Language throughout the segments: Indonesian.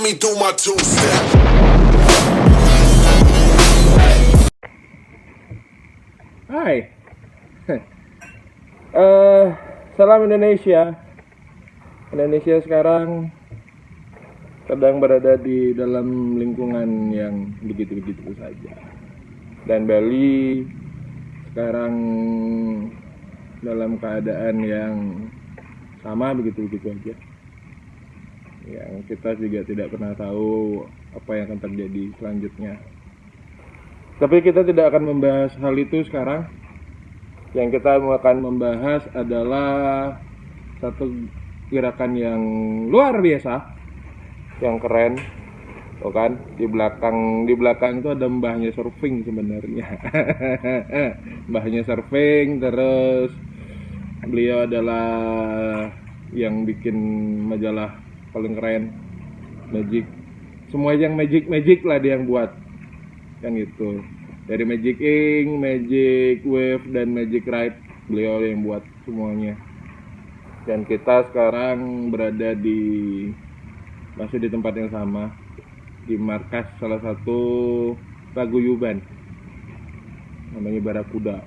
Run me through my two-step. Hai. Salam Indonesia. Indonesia sekarang sedang berada di dalam lingkungan yang begitu-begitu saja. Dan Bali sekarang dalam keadaan yang sama begitu-begitu aja. Yang kita juga tidak pernah tahu apa yang akan terjadi selanjutnya. Tapi kita tidak akan membahas hal itu sekarang. Yang kita akan membahas adalah satu gerakan yang luar biasa, yang keren, tuh kan? Di belakang itu ada mbahnya surfing sebenarnya. Mbahnya surfing, terus beliau adalah yang bikin majalah paling keren, Magic. Semua yang magic lah dia yang buat, kan gitu. Dari Magic Ink, Magic Wave, dan Magic Ride, beliau yang buat semuanya. Dan kita sekarang berada masih di tempat yang sama, di markas salah satu paguyuban, namanya Barakuda.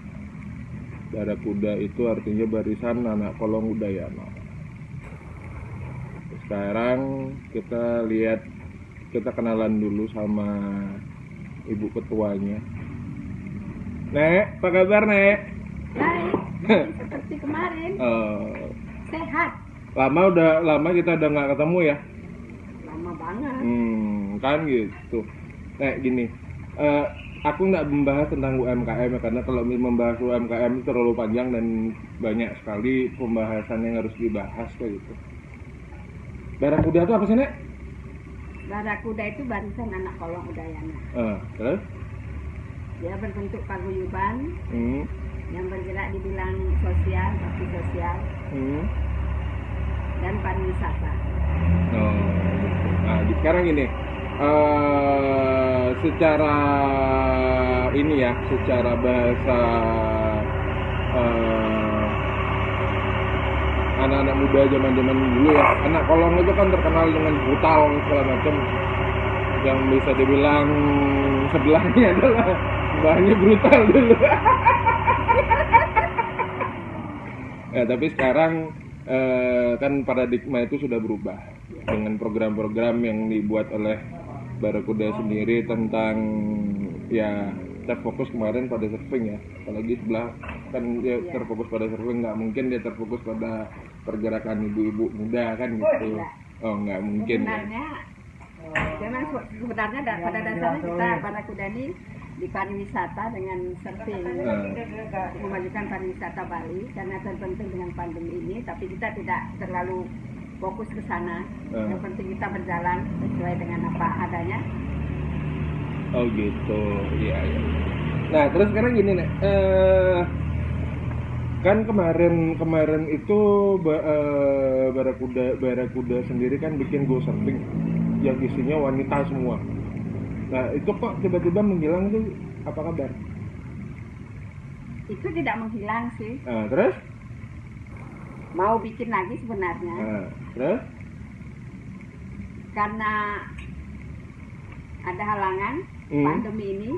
Barakuda itu artinya barisan anak kolong Udayana. Sekarang kita kenalan dulu sama ibu ketuanya. Nek, apa kabar Nek? Baik, seperti kemarin. Sehat. Lama kita udah nggak ketemu ya? Lama banget. Kan gitu. Nek gini, aku nggak membahas tentang UMKM ya, karena kalau membahas UMKM itu terlalu panjang dan banyak sekali pembahasan yang harus dibahas kayak gitu. Barakuda itu apa sih Nek? Barakuda itu barisan anak kolong Udayana. Terus? Dia berbentuk paguyuban yang bergerak di bidang sosial, bakti sosial, dan pariwisata. Nah, sekarang ini secara bahasa anak-anak muda zaman dulu ya, anak kolong itu kan terkenal dengan brutal segala macam, yang bisa dibilang sebelahnya adalah bahannya brutal dulu. Ya, tapi sekarang kan paradigma itu sudah berubah dengan program-program yang dibuat oleh Barakuda sendiri tentang ya terfokus kemarin pada surfing ya, apalagi sebelah kan dia terfokus pada surfing, nggak mungkin dia terfokus pada pergerakan ibu-ibu muda kan gitu. Nggak mungkin. Sebenarnya pada dasarnya kita Barakuda ini di pariwisata dengan surfing, memajukan pariwisata Bali karena terpenting dengan pandemi ini, tapi kita tidak terlalu fokus ke sana. Yang penting kita berjalan sesuai dengan apa adanya. Oh gitu, iya. Nah terus sekarang gini nih, kan kemarin itu Barakuda sendiri kan bikin go surfing yang isinya wanita semua. Nah itu kok tiba-tiba menghilang tuh, apa kabar? Itu tidak menghilang sih. Terus? Mau bikin lagi sebenarnya. Terus? Karena ada halangan pandemi ini.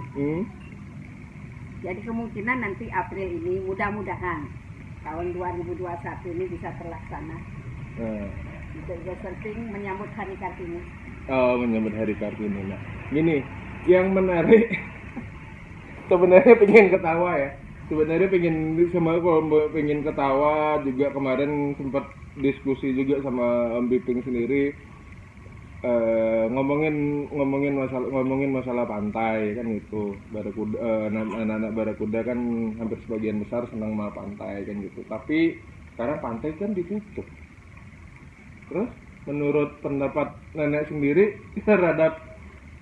Jadi kemungkinan nanti April ini mudah-mudahan tahun 2021 ini bisa terlaksana. Untuk surfing menyambut Hari Kartini. Menyambut Hari Kartini. Nah, gini, yang menarik sebenarnya pengen ketawa ya. Sebenarnya pengen ketawa juga. Kemarin sempat diskusi juga sama Om Biping sendiri, ngomongin masalah pantai kan gitu. Barakuda, anak-anak Barakuda kan hampir sebagian besar senang sama pantai kan gitu. Tapi sekarang pantai kan ditutup. Terus menurut pendapat nenek sendiri terhadap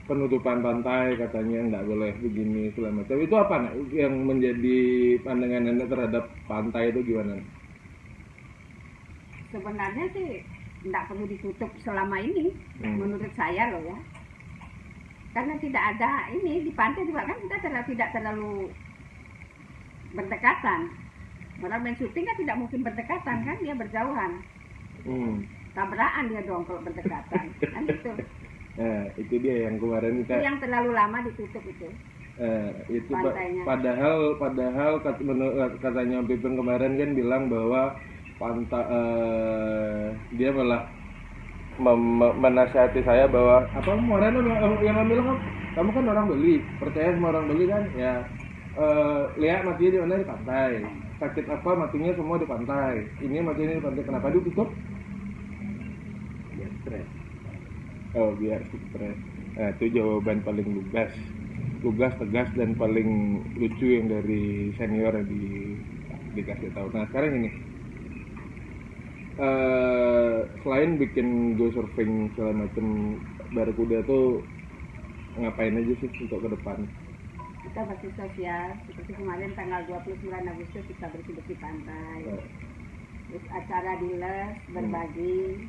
penutupan pantai, katanya nggak boleh begini segala macam, itu apa Nek? Yang menjadi pandangan nenek terhadap pantai itu gimana? Sebenarnya sih nggak perlu ditutup selama ini, menurut saya loh ya. Karena tidak ada ini di pantai juga kan kita tidak terlalu berdekatan. Orang main syuting kan tidak mungkin berdekatan kan, dia berjauhan. Tabrakan dia dong kalau berdekatan kan gitu. Nah, itu dia yang kemarin Itu yang terlalu lama ditutup itu. itu Pantainya. padahal katanya Om Piping kemarin kan bilang bahwa dia malah menasihati saya bahwa apa kemarin yang Om bilang, kamu kan orang Bali, percaya sama orang Bali kan ya, lihat matinya di mana, di pantai, sakit apa matinya semua di pantai, ini matinya di pantai, kenapa ditutup? Biar stres. Oh, biar stres. Nah, itu jawaban paling lugas, tegas, dan paling lucu yang dari senior yang dikasih tahu. Nah, sekarang ini, selain bikin go surfing segala macam, Barakuda tuh ngapain aja sih untuk ke depan? Kita bakti sosial, seperti kemarin tanggal 29 Agustus kita bersih-bersih pantai. Terus acara di Les, berbagi.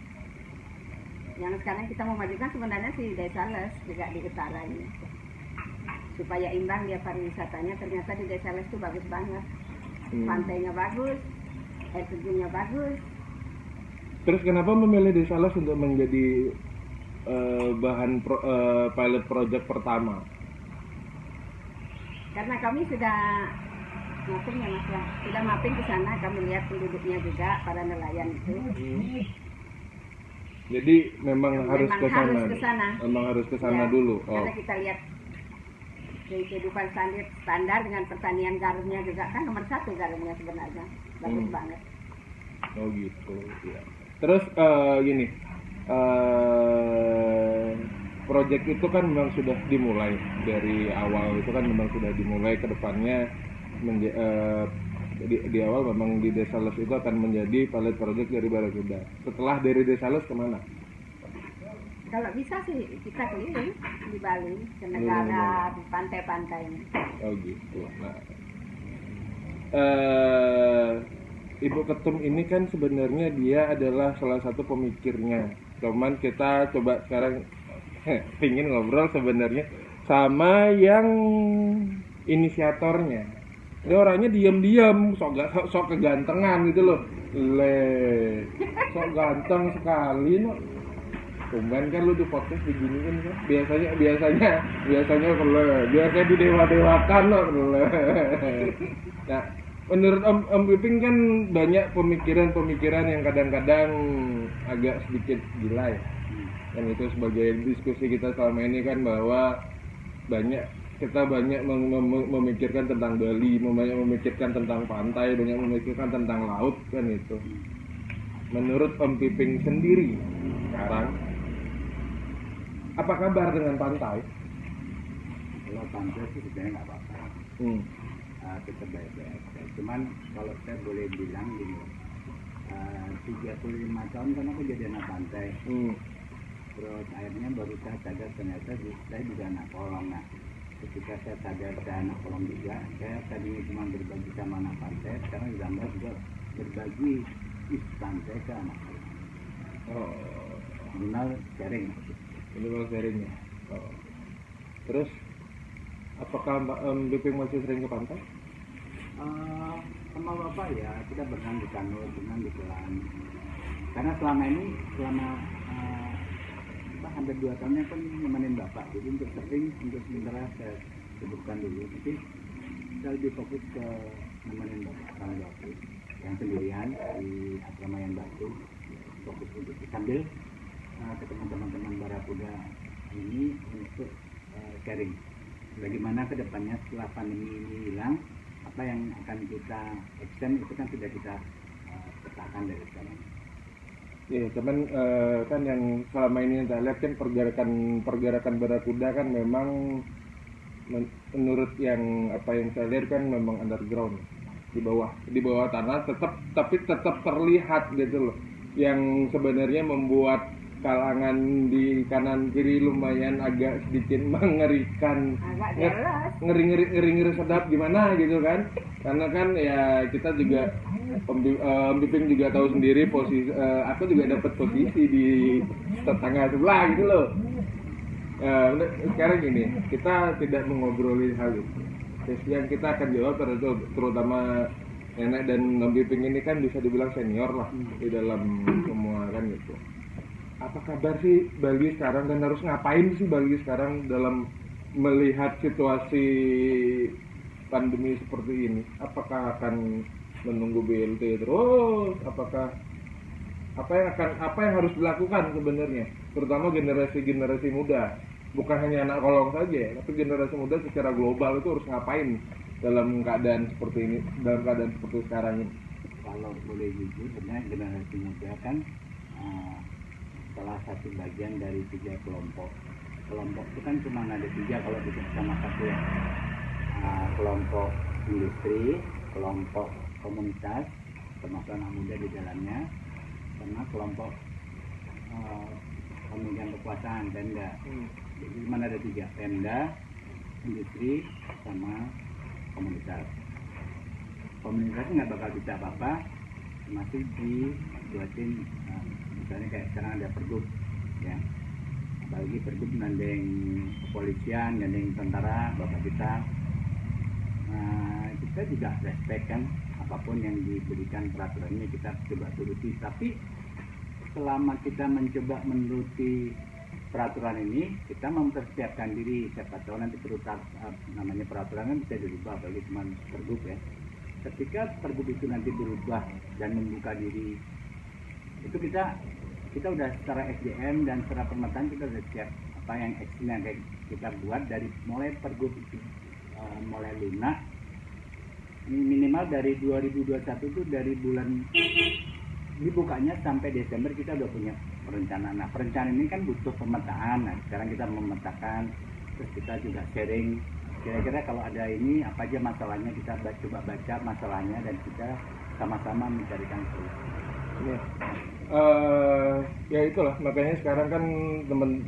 Yang sekarang kita mau majukan sebenarnya si Desa Les juga di utara ini. Supaya imbang dia pariwisatanya, ternyata di Desa Les itu bagus banget. Pantainya bagus, air terjunnya bagus. Terus kenapa memilih Desa Les untuk menjadi bahan pilot project pertama? Karena kami sudah mapping ya Mas, sudah mapping ke sana, kami lihat penduduknya juga, para nelayan itu. Jadi memang harus ke sana. Memang harus ke sana Ya, dulu. Karena kita lihat kehidupan standar dengan pertanian garumnya juga kan nomor 1 garumnya sebenarnya, bagus banget. Oh gitu. Ya. Terus gini, project itu kan memang sudah dimulai dari awal, itu kan memang sudah dimulai ke depannya di awal memang di Desa Les itu akan menjadi pilot project dari Barakuda. Setelah dari Desa Les kemana? Kalau bisa sih kita keliling di Bali, ke negara, di pantai-pantainya. Oh gitu. Nah, Ibu Ketum ini kan sebenarnya dia adalah salah satu pemikirnya. Cuman kita coba sekarang pingin ngobrol sebenarnya sama yang inisiatornya. Dia orangnya diam-diam, sok kegantengan gitu loh. Sok ganteng sekali no. Tumben kan lu di podcast diginiin kan. Biasanya didewa-dewakan loh. Nah, menurut Om Piping kan banyak pemikiran yang kadang-kadang agak sedikit gila ya. Dan itu sebagai diskusi kita selama ini kan bahwa kita banyak memikirkan tentang Bali, banyak memikirkan tentang pantai, banyak memikirkan tentang laut kan itu. Menurut Om Piping sendiri sekarang, apa kabar dengan pantai? Kalau pantai sih sebenarnya nggak apa-apa. Kita baik-baik. Cuman kalau saya boleh bilang gini, 35 tahun kan aku jadi anak pantai. Terus akhirnya baru saya sadar ternyata saya juga anak kolong. Nah, ketika saya sadar saya anak kolong juga, saya tadinya cuma berbagi sama anak pantai, sekarang ditambah juga berbagi isi pantai ke anak kolong. Minimal sharing. Minimal sharing ya. Terus apakah Mbak Biping masih sering ke pantai? Sama bapak ya, kita berenang di kano, berenang di kolam. Karena selama hampir 2 tahunnya kan nemenin bapak. Jadi untuk sering, untuk sementara saya sebutkan dulu. Tapi saya lebih fokus ke nemenin bapak sama bapak yang sendirian di asrama yang batu. Fokus untuk sambil ketemu teman-teman Barakuda ini untuk sharing. Bagaimana kedepannya setelah pandemi ini hilang, apa yang akan kita extend itu kan sudah kita petakan dari sekarang. Iya, cuman kan yang selama ini saya lihat kan pergerakan Barakuda kan memang menurut yang apa yang saya lihat kan memang underground, di bawah tanah, tapi tetap terlihat gitu loh. Yang sebenarnya membuat kalangan di kanan kiri lumayan agak sedikit mengerikan, ngeri sedap gimana gitu kan, karena kan ya kita juga Om Piping juga tahu sendiri posisi, aku juga dapat posisi di tetangga sebelah gitu loh. Sekarang gini, kita tidak mengobroli hal itu. Yang kita akan jawab terutama Nenek dan Om Piping ini kan bisa dibilang senior lah di dalam semua kan gitu. apa kabar sih Bali sekarang dan harus ngapain sih Bali sekarang dalam melihat situasi pandemi seperti ini? Apakah akan menunggu BLT terus? Apakah apa yang harus dilakukan sebenarnya, terutama generasi muda, bukan hanya anak kolong saja, tapi generasi muda secara global itu harus ngapain dalam keadaan seperti ini, dalam keadaan seperti sekarang ini? Kalau boleh jujur, sebenarnya generasi muda kan salah satu bagian dari 3 kelompok. Kelompok itu kan cuma ada 3 kalau di kecamatan ya. Kelompok industri, kelompok komunitas, termasuk anak muda di dalamnya, sama kelompok pemegang kekuasaan Pemda. Jadi cuma ada 3, Pemda, industri, sama komunitas. Komunitas nggak bakal bisa apa-apa, masih dibuatin misalnya kayak sekarang ada pergub, ya. Apalagi pergub gandeng kepolisian, gandeng tentara, bapak kita. Kita juga respect kan, apapun yang diberikan peraturannya kita coba turuti. Tapi selama kita mencoba menuruti peraturan ini, kita mempersiapkan diri. Siapa tahu nanti namanya peraturan kan bisa dirubah, apalagi cuma pergub ya. Ketika pergub itu nanti berubah dan membuka diri, itu kita udah secara SDM dan secara pemetaan kita udah siap apa yang action yang kita buat dari mulai pergub itu mulai lunak minimal dari 2021 itu dari bulan dibukanya sampai Desember kita udah punya perencanaan. Nah, perencanaan ini kan butuh pemetaan. Nah, sekarang kita memetakan, terus kita juga sharing kira-kira kalau ada ini apa aja masalahnya, kita coba baca masalahnya dan kita sama-sama mencarikan solusi. Ya itulah, makanya sekarang kan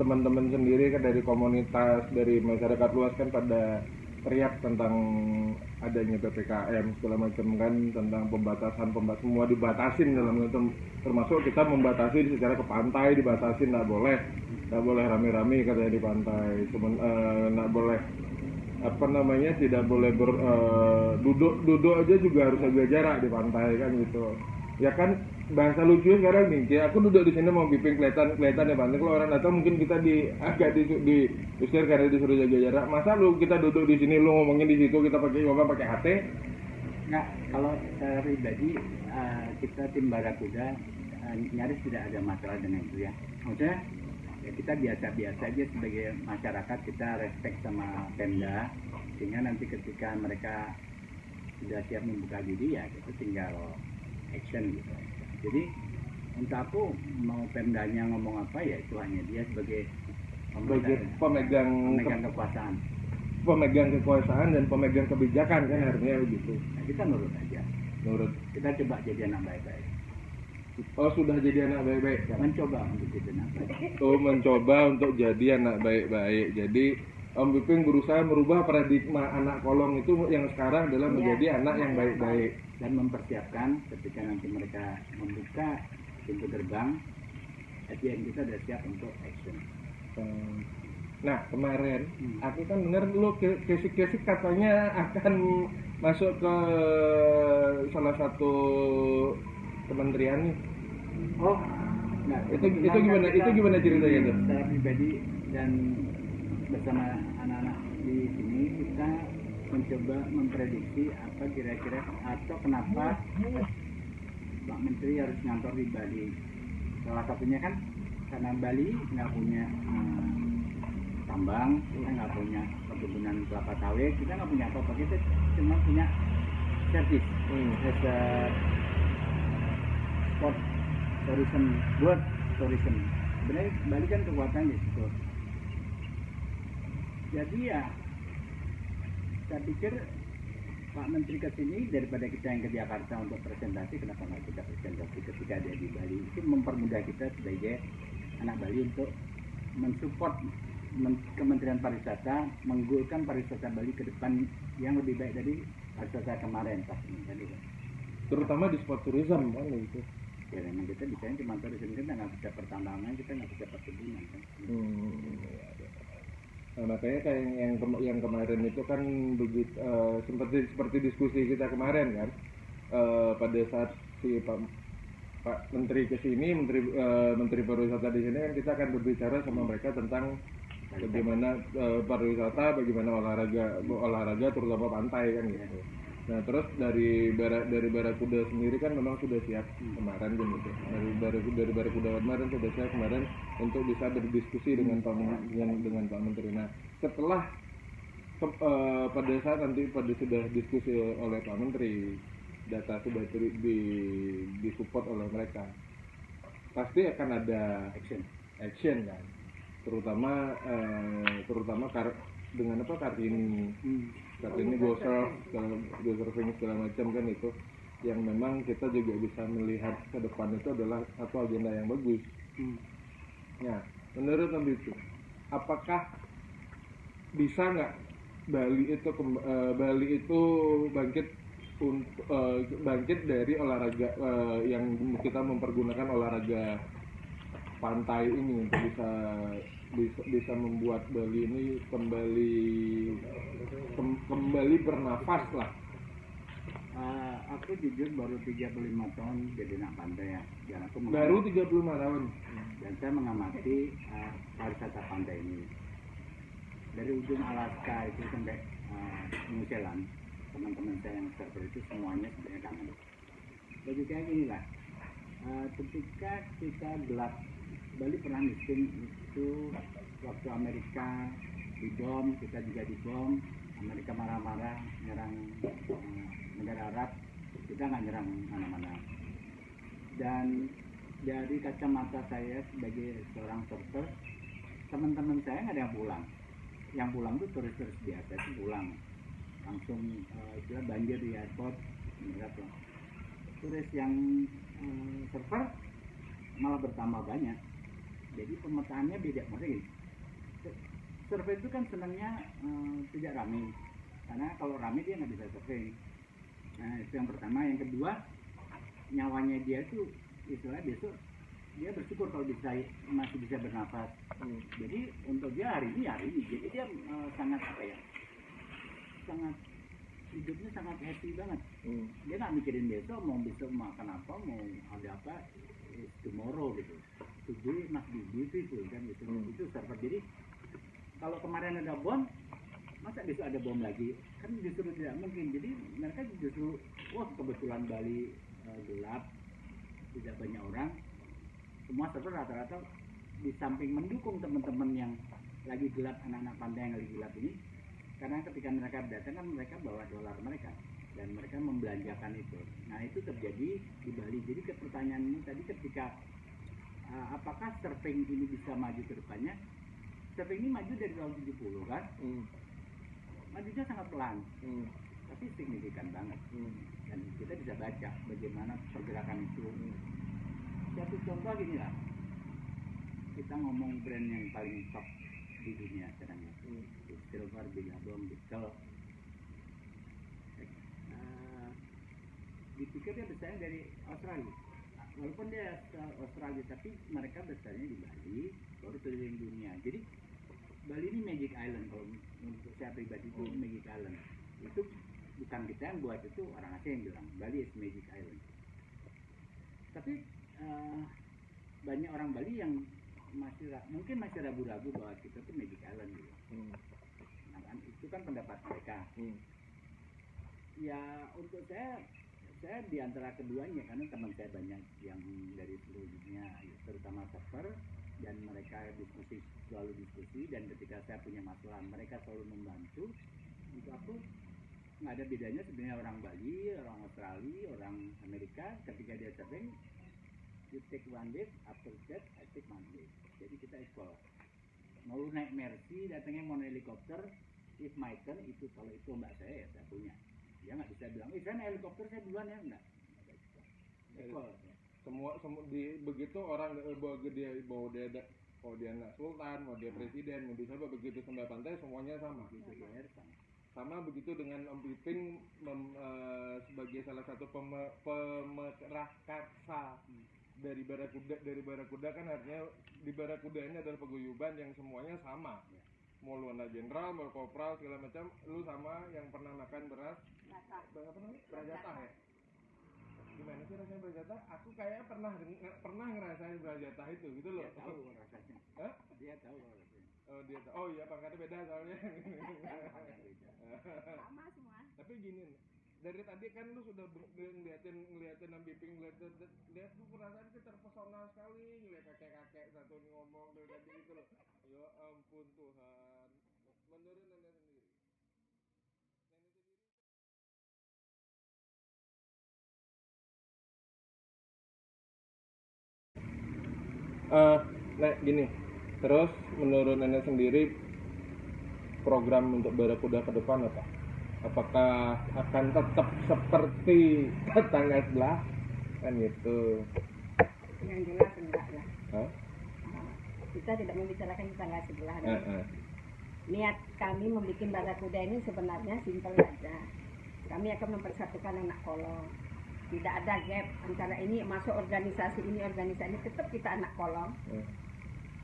teman-teman sendiri kan dari komunitas, dari masyarakat luas kan pada teriak tentang adanya PPKM segala macam kan, tentang pembatasan semua dibatasin dalam itu, termasuk kita membatasi secara ke pantai, dibatasin nggak boleh rame-rame katanya di pantai, nggak boleh tidak boleh duduk aja juga harus jaga jarak di pantai kan gitu ya kan. Bahasa lucu sekarang nih, kayak aku duduk di sini mau piping kelihatan ya pantai, kalau orang datang mungkin kita diusir karena disuruh jaga jarak. Masa lu kita duduk di sini lu ngomongin di situ kita pakai HT? Nah, kalau secara pribadi kita tim Barakuda nyaris tidak ada masalah dengan itu ya. Maksudnya ya kita biasa-biasa aja sebagai masyarakat, kita respect sama Pemda, sehingga nanti ketika mereka sudah siap membuka diri ya kita tinggal action gitu. Jadi untuk aku mau Pemdanya ngomong apa ya itu hanya dia sebagai pemegang kekuasaan, pemegang kekuasaan dan pemegang kebijakan kan harusnya begitu. Nah, kita nurut aja. Kita coba jadi anak baik-baik. Oh, sudah jadi anak baik-baik. Mencoba untuk jadi anak baik. Oh, mencoba untuk jadi anak baik-baik. Jadi Om Piping berusaha merubah paradigma anak kolong itu yang sekarang adalah menjadi anak yang baik-baik dan mempersiapkan ketika nanti mereka membuka pintu gerbang, SDM kita sudah siap untuk action. Nah, kemarin aku kan dengar lu kesik-kesik katanya akan masuk ke salah satu kementerian nih. Oh, nah, itu gimana ceritanya tuh? Secara pribadi dan bersama anak-anak di sini kita mencoba memprediksi apa kira-kira atau kenapa Pak Menteri harus ngantor di Bali. Salah satunya kan karena Bali nggak punya tambang, kita nggak punya perkebunan kelapa sawit, kita nggak punya apa-apa, kita cuma punya service as a sport tourism, buat tourism. Sebenarnya Bali kan kekuatan di situ. Jadi ya saya pikir Pak Menteri ke sini daripada kita yang ke Jakarta untuk presentasi, kenapa nggak kita presentasi ketika dia di Bali? Itu mempermudah kita sebagai anak Bali untuk mensupport Kementerian Pariwisata menggolkan pariwisata Bali ke depan yang lebih baik dari pariwisata kemarin pastinya tadi kan. Terutama di sport tourism kan itu. Ya memang kita bisa cuma tourism, kita nggak bisa pertambangan, kita nggak bisa perkebunan kan. Nah, makanya kayak yang kemarin itu kan begitu seperti diskusi kita kemarin kan, pada saat si Pak Menteri ke sini, Menteri Pariwisata di sini kan kita akan berbicara sama mereka tentang bagaimana pariwisata, bagaimana olahraga terutama pantai kan gitu. Nah terus dari Barakuda sendiri kan memang sudah siap kemarin kan gitu. Dari Barakuda kemarin sudah siap kemarin untuk bisa berdiskusi dengan Pak Menteri. Nah setelah pada saat nanti sudah diskusi oleh Pak Menteri, data sudah disupport oleh mereka, pasti akan ada action kan, terutama dengan Kartini go surfing segala macam kan itu, yang memang kita juga bisa melihat ke depan itu adalah satu agenda yang bagus. Ya, menurut Nabi itu, apakah bisa nggak Bali itu bangkit dari olahraga yang kita mempergunakan olahraga pantai ini untuk bisa membuat Bali ini kembali bernafas lah. Aku jujur baru 35 tahun jadi anak pantai ya. Dan aku Baru 35 tahun. Dan saya mengamati pariwisata pantai ini dari ujung Alaska itu sampai New Zealand. Teman-teman saya yang server itu semuanya sebenarnya kangen. Bagi kayak gini lah, ketika kita gelap, Bali pernah miskin itu waktu Amerika dibom, kita juga dibom. Amerika marah-marah nyerang negara Arab, kita nggak nyerang mana-mana. Dan dari kacamata saya sebagai seorang surfer, teman-teman saya nggak ada yang pulang. Yang pulang tuh turis-turis biasa itu pulang langsung istilah banjir di airport, mereka pulang. Turis yang surfer malah bertambah banyak. Jadi pemetaannya beda. Maksudnya gini, surfer itu kan senangnya tidak ramai, karena kalau ramai dia nggak bisa surfing. Nah itu yang pertama. Yang kedua, nyawanya dia tuh istilah besok dia bersyukur kalau masih bisa bernafas. Jadi untuk dia hari ini jadi dia sangat hidupnya sangat happy banget. Dia nggak mikirin besok mau makan apa, mau ada apa, tomorrow gitu. Today must be beautiful kan gitu. Itu surfer. Jadi kalau kemarin ada bom, masa besok ada bom lagi? Kan justru tidak mungkin. Jadi mereka justru, wah kebetulan Bali gelap, tidak banyak orang. Semua surfer rata-rata di samping mendukung teman-teman yang lagi gelap, anak-anak pantai yang lagi gelap ini, karena ketika mereka datang kan mereka bawa dolar mereka dan mereka membelanjakan itu. Nah itu terjadi di Bali. Jadi ke pertanyaanmu tadi ketika apakah surfing ini bisa maju ke depannya? Surfing ini maju dari tahun 70 kan? Majunya sangat pelan, tapi signifikan banget. Dan kita bisa baca bagaimana pergerakan itu. Satu contoh gini lah, kita ngomong brand yang paling top di dunia sekarang itu, Silver, Billabong, Beetle. Dipikir dia besarnya dari Australia, walaupun dia Australia, tapi mereka besarnya di Bali, baru keliling dunia. Jadi Bali ini Magic Island. Kalau untuk saya pribadi itu Magic Island. Itu bukan kita yang buat, itu orang asing yang bilang Bali is Magic Island. Tapi banyak orang Bali yang mungkin masih ragu-ragu bahwa kita tuh Magic Island gitu. Nah, kan, itu kan pendapat mereka. Ya untuk saya di antara keduanya, karena teman saya banyak yang dari seluruh dunia, terutama surfer, dan mereka selalu diskusi, dan ketika saya punya masalah mereka selalu membantu. Untuk aku nggak ada bedanya sebenarnya orang Bali, orang Australia, orang Amerika. Ketika dia surfing, you take one wave, after that I take one wave. Jadi kita equal. Mau naik Mercy, datangnya mau helikopter, if my turn, itu kalau itu mbak saya ya saya punya. Dia nggak bisa bilang, saya naik helikopter saya duluan ya, enggak. Equal. Semua begitu orang mau dia anak sultan, mau dia presiden, mau dia siapa, begitu sampai pantai semuanya sama. Sama begitu dengan Om Piping sebagai salah satu pemerakasa dari Barakuda kan, artinya di Barakuda ini adalah paguyuban yang semuanya sama. Mau lu anak jenderal, mau kopral segala macam, lu sama yang pernah makan beras jatah ya. Gimana sih rasanya berjatah? Aku kayaknya pernah ngerasain berjatah itu gitu loh. Dia tahu rasanya. Hah? Dia tahu rasanya. Oh dia tahu. Oh iya pangkatnya beda soalnya. Pangkat beda. Sama semua. Tapi gini, dari tadi kan lu sudah ngeliatin Biping lihat tuh perasaan sih terpesona sekali ngeliat kakek-kakek satu ngomong dari tadi gitu loh. Ya ampun Tuhan. Menurut nenek sendiri. Nah gini, terus menurut nenek sendiri program untuk Barakuda ke depan apa? Apakah akan tetap seperti tetangga sebelah kan gitu? Yang jelas enggak lah. Hah? Kita tidak membicarakan tetangga sebelah. Niat kami membuat Barakuda ini sebenarnya simpel saja. Kami akan mempersatukan anak kolong. Tidak ada gap antara ini masuk organisasi ini, tetap kita anak kolong.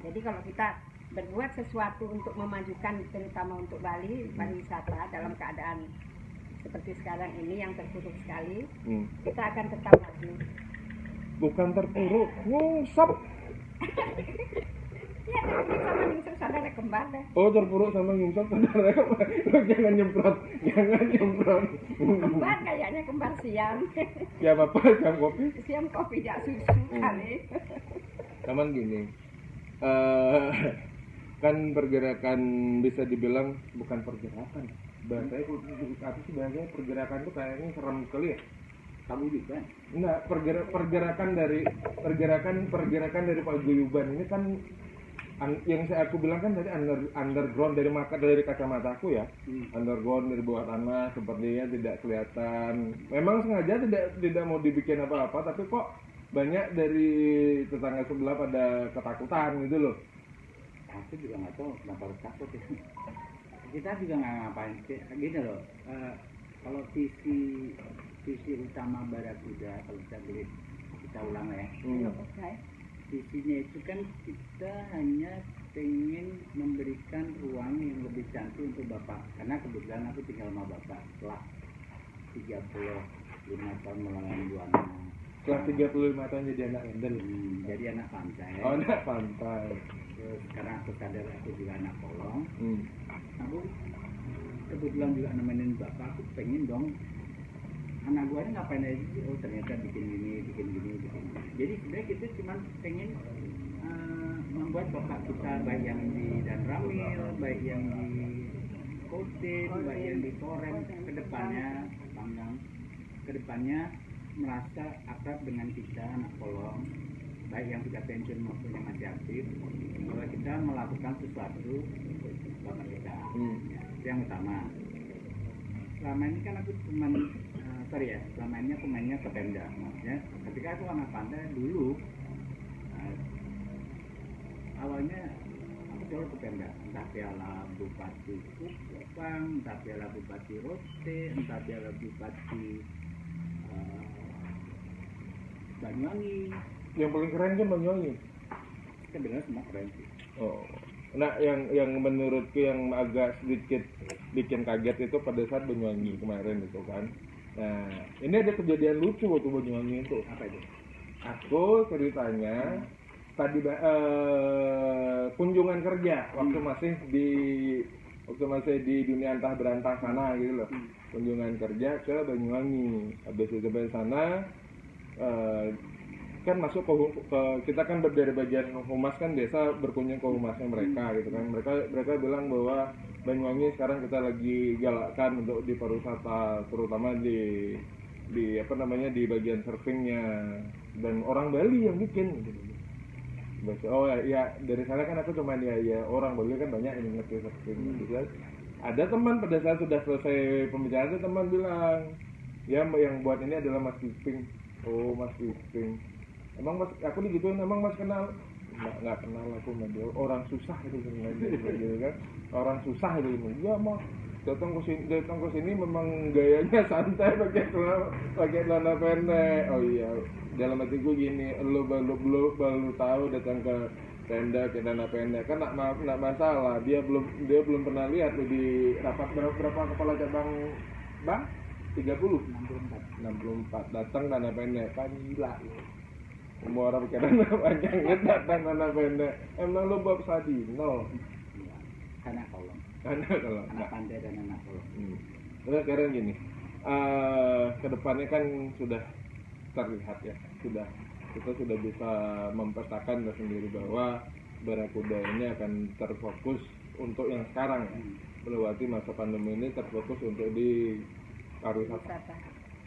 Jadi kalau kita berbuat sesuatu untuk memajukan terutama untuk Bali pariwisata dalam keadaan seperti sekarang ini yang terpuruk sekali, kita akan tetap maju. Bukan terpuruk, ngungsap. Iya, terpuruk sama nyungsep saudara kembar deh. Oh terpuruk sama ngungsap saudara kembar. Jangan nyemprot. Kembar kayaknya kembar siam. Ya apa? Siam kopi? Siam kopi jak susu kali. Cuman gini, kan pergerakan bisa dibilang bukan pergerakan. Bahasanya apa sih bahasanya pergerakan tuh kayaknya serem sekali ya. Kamu juga? Enggak, pergerakan dari paguyuban ini kan yang aku bilang kan tadi underground dari kacamata aku ya. Underground dari bawah tanah sepertinya tidak kelihatan. Memang sengaja tidak mau dibikin apa-apa tapi kok banyak dari tetangga sebelah pada ketakutan gitu loh. Aku juga nggak tahu kenapa harus takut ya. Kita juga nggak ngapain gini loh. Kalau visi utama Barakuda kalau kita ulang ya. Visinya itu kan kita hanya pengen memberikan ruang yang lebih cantik untuk Bapak. Karena kebetulan aku tinggal sama Bapak setelah 35 tahun melanglang buana. Setelah 35 tahun jadi anak Enden. Jadi anak pantai. Oh, anak pantai. Terus sekarang aku sadar aku juga anak kolong. Aku kebetulan juga nemenin Bapak. Aku pengen dong anak gua ini ngapain aja sih? Oh ternyata bikin gini. Jadi sebenarnya kita cuma pengen membuat Bapak kita baik yang di Dan Ramil, baik yang di Kotin, baik yang di Toren kedepannya merasa akrab dengan kita anak kolong, baik yang sudah pensiun maupun yang masih aktif. Kalau kita melakukan sesuatu untuk Bapak kita, itu yang utama. Selama ini kan aku selama ini aku mainnya ke Pemda, maksudnya ketika aku anak pantai dulu, awalnya aku selalu ke Pemda, entah piala Bupati Kupang, entah piala Bupati Rote, entah piala Bupati Banyuwangi. Yang paling keren kan Banyuwangi. Kita bilang semua keren sih. Oh. Nah, yang menurutku yang agak sedikit bikin kaget itu pada saat Banyuwangi kemarin itu kan. Nah, ini ada kejadian lucu waktu Banyuwangi itu. Apa itu? Aku ceritanya tadi kunjungan kerja waktu masih di dunia antah berantah sana gitu loh. Kunjungan kerja ke Banyuwangi. Habis itu sampai sana kan masuk ke kita kan dari bagian humas kan biasa berkunjung ke humasnya mereka gitu kan. Mereka bilang bahwa Banyuwangi sekarang kita lagi galakkan untuk di pariwisata terutama di di bagian surfingnya dan orang Bali yang bikin gitu. Oh ya dari sana kan aku cuma ya orang Bali kan banyak yang ngerti surfing gitu kan. Ada teman pada saat sudah selesai pembicaraan itu teman bilang ya yang buat ini adalah Mas Piping. Oh Mas Piping. Emang Mas aku digituin emang Mas kenal? Nggak kenal aku sama dia. Orang susah itu gitu kan. Orang susah itu. Ya mah datang ke sini memang gayanya santai pakai celana pendek. Oh iya. Dalam hati gue gini, lu baru tahu datang ke tenda ke celana pendek kan nggak masalah. Dia belum pernah lihat tuh di rapat berapa kepala cabang bang 30 64. 64 datang tanah pendek kan gila lu. Semua orang pakai tanah panjang datang tanah pendek. Emang lu Bob Sadino? Iya. Anak kolong. Karena kalau Anak pandai dan anak kolong. Terus sekarang gini, kedepannya kan sudah terlihat ya, kita sudah bisa mempetakan sendiri bahwa Barakuda ini akan terfokus untuk yang sekarang ya, melewati masa pandemi ini terfokus untuk di pariwisata.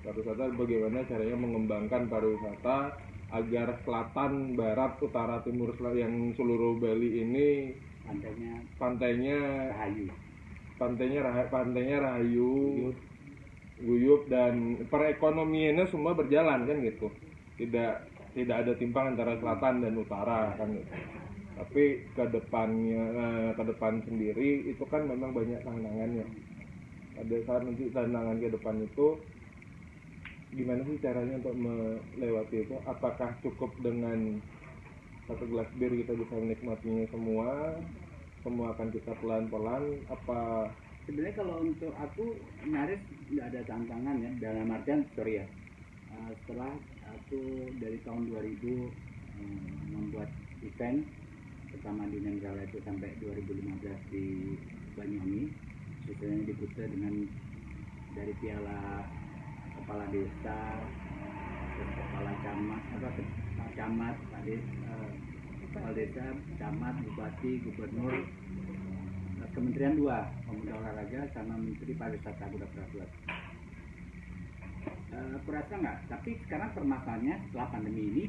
Pariwisata bagaimana caranya mengembangkan pariwisata agar selatan, barat, utara, timur, yang seluruh Bali ini pantainya Rahayu, guyup dan perekonomiannya semua berjalan kan gitu. Tidak ada timpang antara selatan dan utara kan gitu. Tapi ke depan sendiri itu kan memang banyak tantangannya. Ada saat nanti tantangan ke depan itu gimana sih caranya untuk melewati itu? Apakah cukup dengan satu gelas bir kita bisa menikmatinya semua akan kita pelan-pelan apa? Sebenarnya kalau untuk aku nyaris nggak ada tantangan ya, dalam artian sorry ya, setelah aku dari tahun 2000 membuat event pertama di Nenggala itu sampai 2015 di Banyuwangi, sisanya di Kuta dengan dari piala kepala desa, terus kepala camat, kepala desa, camat, bupati, gubernur, kementerian 2, pemuda olahraga sama menteri pariwisata aku udah pernah buat. Kurasa nggak? Tapi sekarang permasalahannya setelah pandemi ini,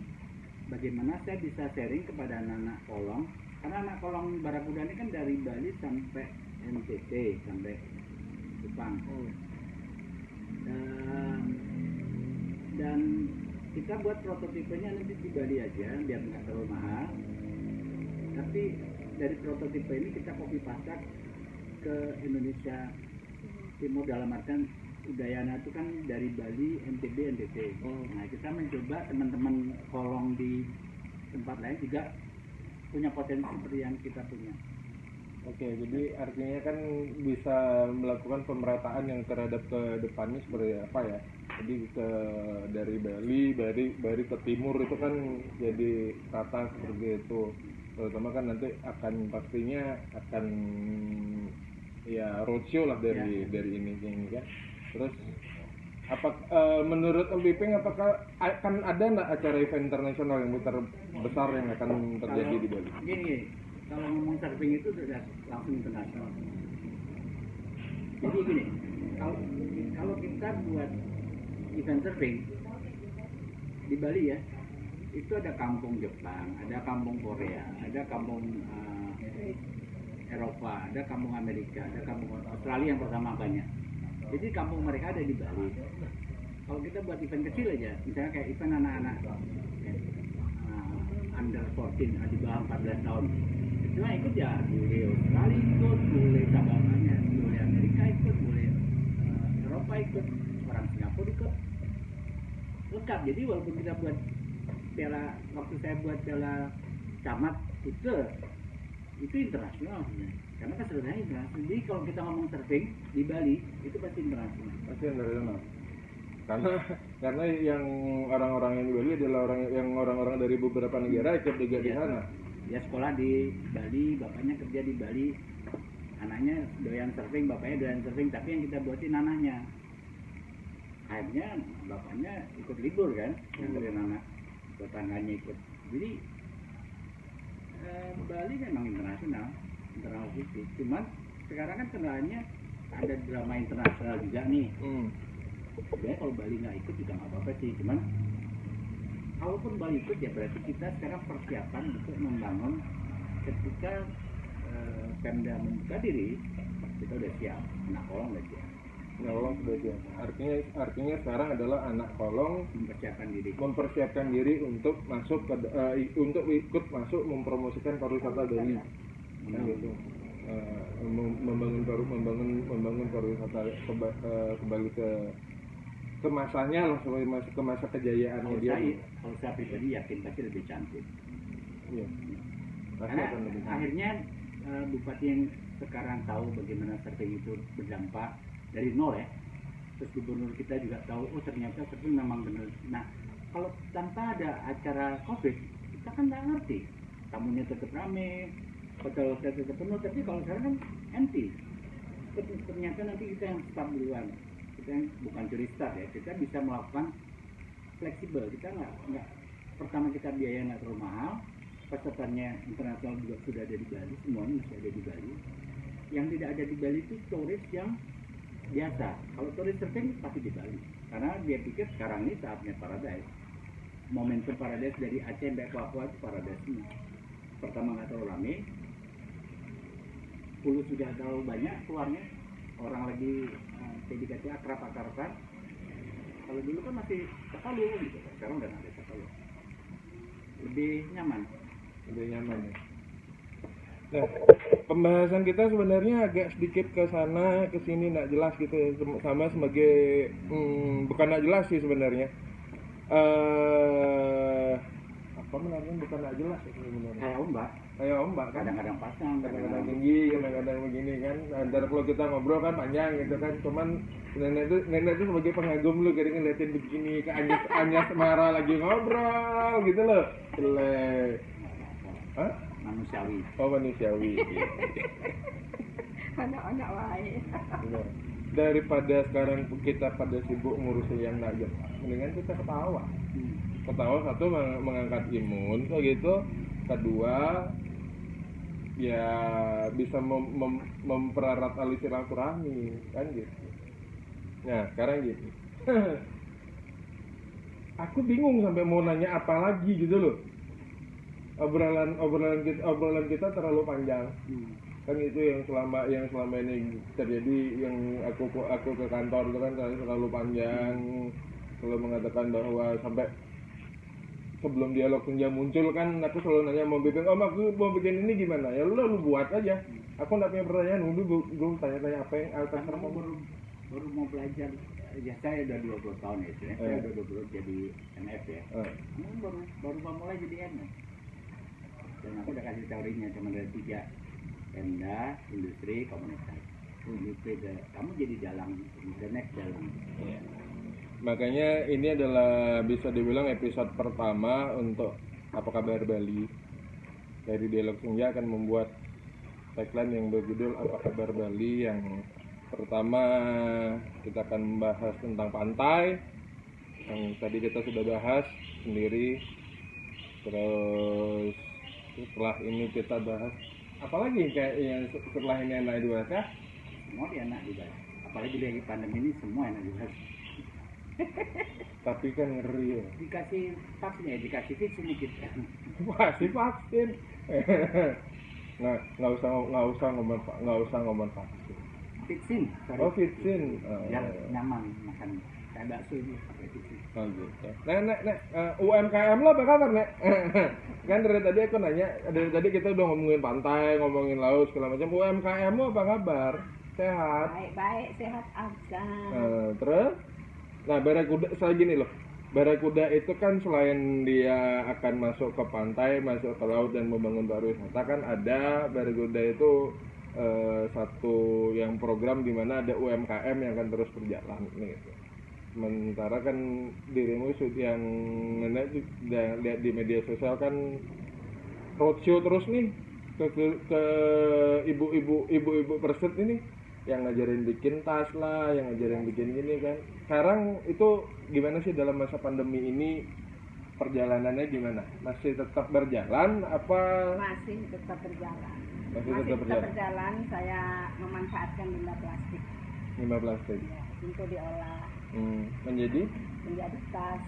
bagaimana saya bisa sharing kepada anak-anak kolong, karena anak kolong Barakuda ini kan dari Bali sampai NTT sampai Jepang. Dan kita buat prototipenya nanti di Bali aja biar nggak terlalu mahal. Tapi dari prototipe ini kita copy paste ke Indonesia Timur, dalam artian Udayana itu kan dari Bali, NTB, NTT. Nah kita mencoba teman-teman kolong di tempat lain juga punya potensi seperti yang kita punya. Oke, jadi artinya kan bisa melakukan pemerataan yang terhadap ke depannya seperti apa ya? Jadi dari Bali ke timur itu kan jadi rata seperti itu. Terutama kan nanti pastinya akan ya roadshow lah dari ini kan. Terus menurut Om Piping apakah akan ada nggak acara event internasional yang terbesar yang akan terjadi di Bali? Gini, kalau ngomong surfing itu sudah langsung internasional. Jadi gini, kalau kita buat event surfing di Bali ya, itu ada kampung Jepang, ada kampung Korea, ada kampung Eropa, ada kampung Amerika, ada kampung Australia yang pertama banyak. Jadi kampung mereka ada di Bali. Kalau kita buat event kecil aja, misalnya kayak event anak-anak under 14, di bawah 14 tahun, itu ikut ya, boleh Australia ikut, boleh cabangannya, boleh Amerika ikut, boleh Eropa ikut, orang Singapura ikut, lengkap. Jadi walaupun kita buat waktu saya buat piala camat itu internasional sebenarnya. Karena keseluruhannya internasional. Jadi kalau kita ngomong surfing di Bali itu pasti internasional. Pasti internasional. Karena yang orang-orang yang di Bali adalah orang-orang dari beberapa negara ikut juga di sana. Dia sekolah di Bali, bapaknya kerja di Bali, anaknya doyan surfing, bapaknya doyan surfing, tapi yang kita buatin anaknya. Akhirnya bapaknya ikut libur kan, nganterin anak, tetangganya ikut. Jadi Bali memang internasional sih. Cuman sekarang kan kendalanya ada drama internasional juga nih. Sebenarnya kalau Bali nggak ikut juga nggak apa-apa sih. Cuman kalaupun Bali ikut ya berarti kita sekarang persiapan untuk membangun ketika Pemda membuka diri, kita udah siap, anak kolong udah siap. Anak kolong sudah siap. Artinya sekarang adalah anak kolong mempersiapkan diri untuk masuk untuk ikut masuk mempromosikan pariwisata Bali. Kan gitu. Membangun pariwisata kembali ke masanya lah, ke masa kejayaannya dia. Kalau saya pribadi yakin pasti lebih cantik. Iya. Karena akhirnya bupati yang sekarang tahu bagaimana surfing itu berdampak dari nol ya, terus gubernur kita juga tahu, oh ternyata surfing memang benar. Nah, kalau tanpa ada acara COVID, kita kan nggak ngerti. Tamunya tetap rame, hotel-hotel tetap penuh, tapi kalau sekarang kan empty. Ternyata nanti kita yang start duluan, kita yang bukan curi start ya, kita bisa melakukan fleksibel. Kita nggak pertama kita biaya nggak terlalu mahal, pesertanya internasional juga sudah ada di Bali, semuanya masih ada di Bali. Yang tidak ada di Bali itu turis yang biasa. Kalau turis surfing pasti di Bali, karena dia pikir sekarang ini saatnya paradise. Momentum paradise dari Aceh sampai Papua itu paradise semua. Pertama nggak terlalu rame, hulu sudah terlalu banyak keluarnya, orang lagi PDKT akrab-akraban. Kalau dulu kan masih Takalu gitu, sekarang udah nggak ada Takalu. Lebih nyaman. Ya. Nah, pembahasan kita sebenarnya agak sedikit ke sana ke sini nggak jelas gitu ya, sama sebagai bukan nggak jelas sih sebenarnya. Apa menariknya bukan nggak jelas ya sebenarnya. Kayak ombak kan. Kadang-kadang pasang, Kadang-kadang tinggi, kadang-kadang begini kan. Antara kalau kita ngobrol kan panjang gitu kan. Cuman nenek itu sebagai pengagum lu kadang ngeliatin begini ke Anyas marah lagi ngobrol gitu loh. Jelek. Hah? Manusiawi. Oh, manusiawi. Anak-anak wae. Benar. Daripada sekarang kita pada sibuk ngurusin yang nggak jelas, mendingan kita ketawa. Ketawa satu mengangkat imun, kayak gitu. Kedua, ya bisa mempererat tali silaturahmi, kan gitu. Nah, sekarang gitu. Aku bingung sampai mau nanya apa lagi gitu loh. Obrolan kita terlalu panjang. Kan itu yang selama ini terjadi, yang aku ke kantor itu kan terlalu panjang, selalu mengatakan bahwa sampai sebelum dialog senja muncul kan aku selalu nanya mau bikin aku mau bikin ini gimana ya, lu buat aja, aku nggak punya pertanyaan, gue tanya apa yang Karena baru mau belajar. Ya saya udah 20 tahun ya, saya udah 20 jadi MF ya. Baru mau mulai jadi MF. Dan aku udah kasih teorinya, cuma ada 3: Pemda, industri, komunitas. Industri, kamu jadi dalang, the next dalang. Ya. Makanya ini adalah bisa dibilang episode pertama untuk Apa Kabar Bali. Dari Dialog Senja akan membuat tagline yang berjudul Apa Kabar Bali. Yang pertama kita akan membahas tentang pantai, yang tadi kita sudah bahas sendiri. Terus setelah ini kita bahas apalagi kayak yang setelah ini enak dibahas ya? Semua enak dibahas. Apalagi lagi pandemi ini semua enak dibahas. Tapi kan ngeri ya. Dikasih vaksin ya, dikasih vaksin dikit. Wah, si vaksin. Nah, nggak usah ngomong vaksin. Vaksin. Oh, vaksin. Biar nyaman makan. Kayak bakso ini pakai vaksin. Oh gitu. Nek, UMKM lo apa kabar, Nek? Kan dari tadi aku nanya, dari tadi kita udah ngomongin pantai, ngomongin laut segala macam. UMKM lo apa kabar? Sehat? Baik, sehat aja. Terus? Nah, Barakuda, saya gini loh. Barakuda itu kan selain dia akan masuk ke pantai, masuk ke laut dan membangun pariwisata, kan ada Barakuda itu satu yang program di mana ada UMKM yang akan terus berjalan gitu. Sementara kan dirimu yang nenek lihat di media sosial kan roadshow terus nih ke ibu-ibu perset ini, yang ngajarin bikin tas lah, yang ngajarin bikin gini kan. Sekarang itu gimana sih dalam masa pandemi ini, perjalanannya gimana? Masih tetap berjalan apa? Masih tetap berjalan. Masih tetap berjalan. Saya memanfaatkan limbah plastik. Limbah plastik. Ya, untuk diolah. Menjadi tas.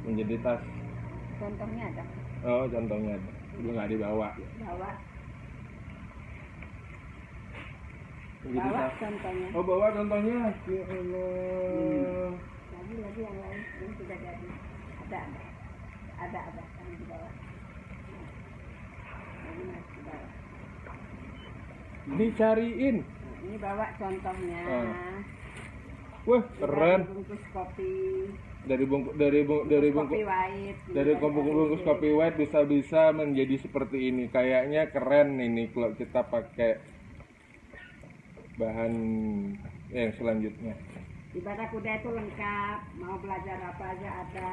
Menjadi tas. Contohnya ada. Oh, contohnya ada. Itu nggak dibawa. Bawa contohnya. Oh, bawa contohnya. Ya Allah. Lagi yang lain ini sudah jadi. Ada yang di bawah. Ini masih di bawah. Dicariin. Ini bawa contohnya. Wah, keren. Bungkus kopi. Dari bungkus kopi white bisa menjadi seperti ini. Kayaknya keren ini kalau kita pakai bahan yang selanjutnya. Di Barakuda itu lengkap, mau belajar apa aja ada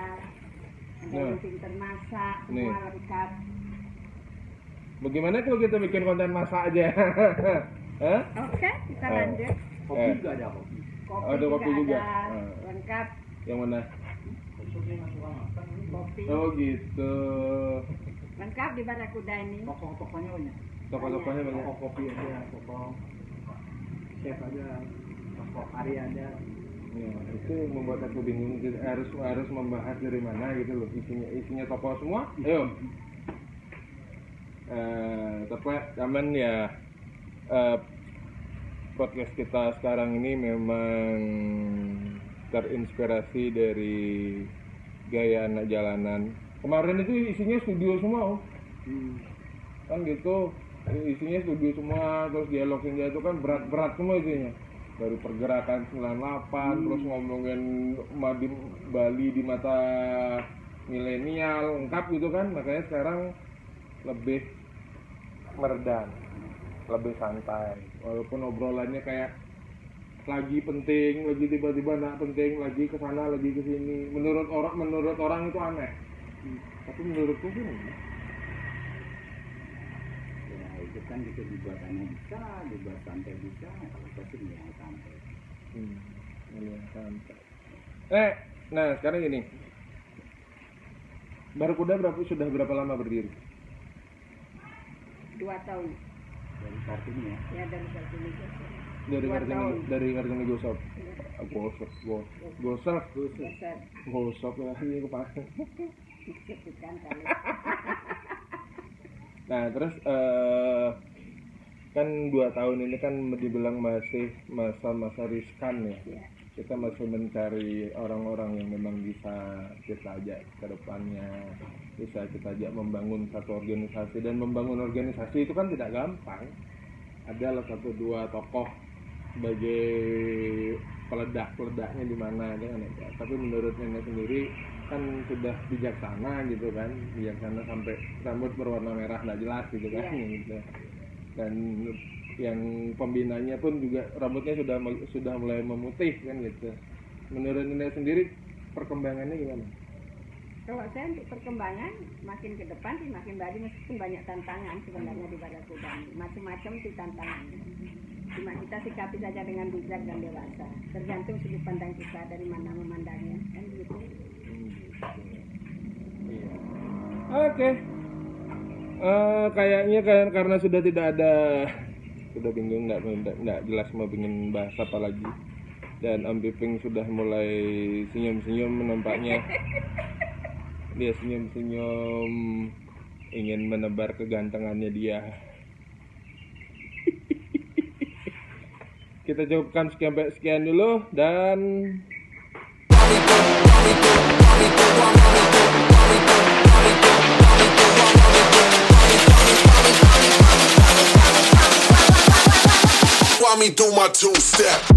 Nah. yang pinter masak, Nih. semua lengkap. Bagaimana kalau kita bikin konten masak aja? Hah? Oke, kita lanjut. Kopi juga ada kopi. Kopi Ada kopi juga. ada, Ah. lengkap Yang mana? kopi. Oh gitu. Lengkap di Barakuda ini. Tokoh-tokohnya banyak. Toko-tokonya banyak. Tokoh kopi ada, tokoh chef ada, tokoh kari ada. Ya, itu yang membuat aku bingung. Kita harus membahas dari mana gitu loh. Isinya toko semua. Ayo. Tapi cuman ya podcast kita sekarang ini memang terinspirasi dari gaya anak jalanan. Kemarin itu isinya studio semua, kan gitu. Isinya studio semua, terus dialog senja itu kan berat-berat semua isinya. Dari pergerakan 98, terus ngomongin Bali di mata milenial, lengkap gitu kan. Makanya sekarang lebih meredam, lebih santai. Walaupun obrolannya kayak lagi penting, lagi tiba-tiba nggak penting, lagi ke sana, lagi ke sini. Menurut orang itu aneh. Tapi menurutku sih enggak. Ya itu kan bisa dibuat aneh bisa, dibuat santai bisa. Kalau saya sih yang santai. Iya, santai. Nah sekarang gini. Barakuda sudah berapa lama berdiri? 2 tahun. Dari Kartini ya. Ya dari Kartini. Dari 2 tahun. Kartini Gosop. Gosop Besar. ya ini kepala. Bukan kali. Nah terus kan 2 tahun ini kan dibilang masih masa-masa riskan ya. Ya. Kita masih mencari orang-orang yang memang bisa kita ajak ke depannya, bisa kita ajak membangun satu organisasi. Dan membangun organisasi itu kan tidak gampang. Ada 1-2 tokoh sebagai peledaknya di mana kan ya. Tapi menurut nenek sendiri kan sudah bijaksana gitu kan, bijaksana sampai rambut berwarna merah nggak jelas gitu kan, gitu. Dan yang pembinanya pun juga rambutnya sudah mulai memutih kan gitu. Menurut nenek sendiri perkembangannya gimana? Kalau saya untuk perkembangan makin ke depan sih makin baik, meskipun banyak tantangan sebenarnya di Barakuda ini, macam-macam sih tantangan. Cuma kita sikapi saja dengan bijak dan dewasa, tergantung sudut pandang kita dari mana memandangnya kan gitu. Oke. Kayaknya karena sudah tidak ada, sudah bingung nggak jelas mau ingin bahas apa lagi. Dan Om Piping sudah mulai senyum-senyum nampaknya. Dia senyum-senyum ingin menebar kegantengannya dia. Kita cukupkan sekian dulu dan While me do my 2-step.